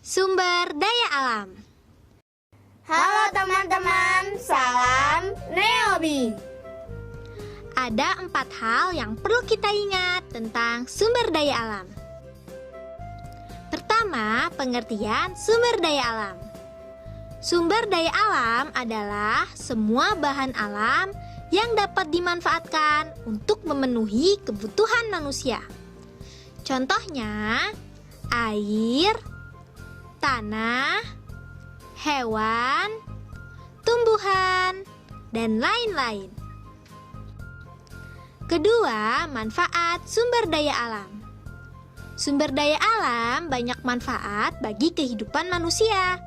Sumber daya alam. Halo teman-teman, salam Neobi. Ada 4 hal yang perlu kita ingat tentang sumber daya alam. Pertama, pengertian sumber daya alam. Sumber daya alam adalah semua bahan alam yang dapat dimanfaatkan untuk memenuhi kebutuhan manusia. Contohnya, air, tanah, hewan, tumbuhan, dan lain-lain. Kedua, manfaat sumber daya alam. Sumber daya alam banyak manfaat bagi kehidupan manusia.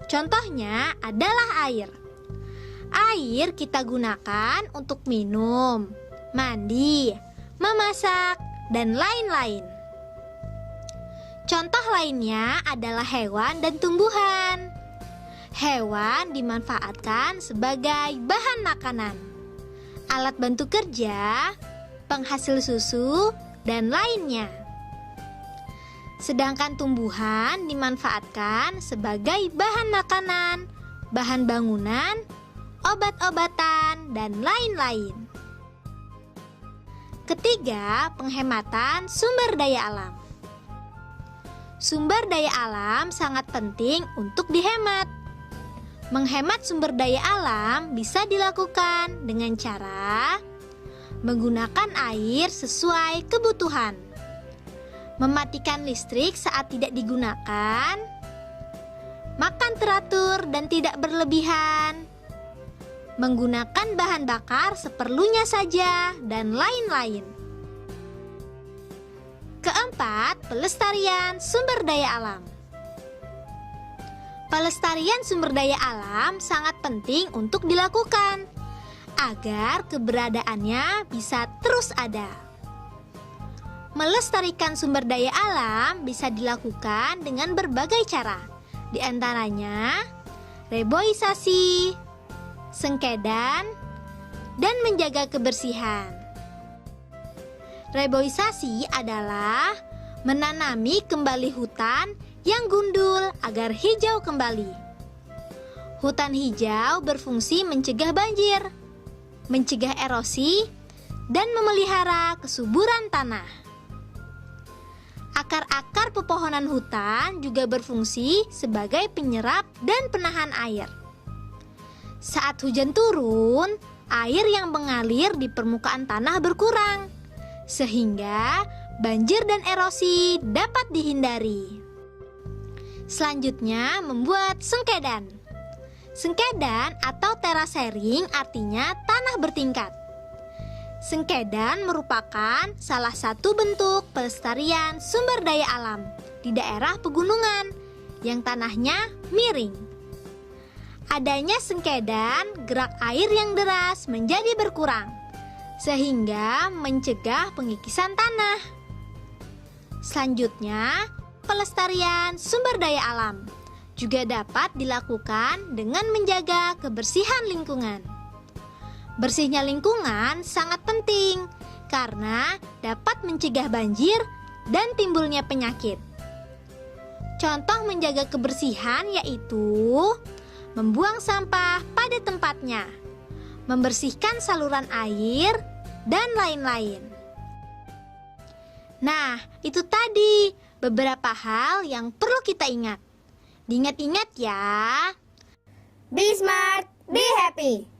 Contohnya adalah air. Air kita gunakan untuk minum, mandi, memasak, dan lain-lain. Contoh lainnya adalah hewan dan tumbuhan. Hewan dimanfaatkan sebagai bahan makanan, alat bantu kerja, penghasil susu, dan lainnya. Sedangkan tumbuhan dimanfaatkan sebagai bahan makanan, bahan bangunan, obat-obatan, dan lain-lain. Ketiga, penghematan sumber daya alam. Sumber daya alam sangat penting untuk dihemat. Menghemat sumber daya alam bisa dilakukan dengan cara menggunakan air sesuai kebutuhan, mematikan listrik saat tidak digunakan, makan teratur dan tidak berlebihan, menggunakan bahan bakar seperlunya saja, dan lain-lain. Keempat, pelestarian sumber daya alam. Pelestarian sumber daya alam sangat penting untuk dilakukan agar keberadaannya bisa terus ada. Melestarikan sumber daya alam bisa dilakukan dengan berbagai cara, di antaranya reboisasi, sengkedan, dan menjaga kebersihan. Reboisasi adalah menanami kembali hutan yang gundul agar hijau kembali. Hutan hijau berfungsi mencegah banjir, mencegah erosi, dan memelihara kesuburan tanah. Akar-akar pepohonan hutan juga berfungsi sebagai penyerap dan penahan air. Saat hujan turun, air yang mengalir di permukaan tanah berkurang, sehingga banjir dan erosi dapat dihindari. Selanjutnya, membuat sengkedan. Sengkedan atau terasering artinya tanah bertingkat. Sengkedan merupakan salah satu bentuk pelestarian sumber daya alam di daerah pegunungan yang tanahnya miring. Adanya sengkedan, gerak air yang deras menjadi berkurang, sehingga mencegah pengikisan tanah. Selanjutnya, pelestarian sumber daya alam juga dapat dilakukan dengan menjaga kebersihan lingkungan. Bersihnya lingkungan sangat penting karena dapat mencegah banjir dan timbulnya penyakit. Contoh menjaga kebersihan yaitu membuang sampah pada tempatnya, membersihkan saluran air, dan lain-lain. Nah, itu tadi beberapa hal yang perlu kita ingat. Diingat-ingat ya. Be smart, be happy.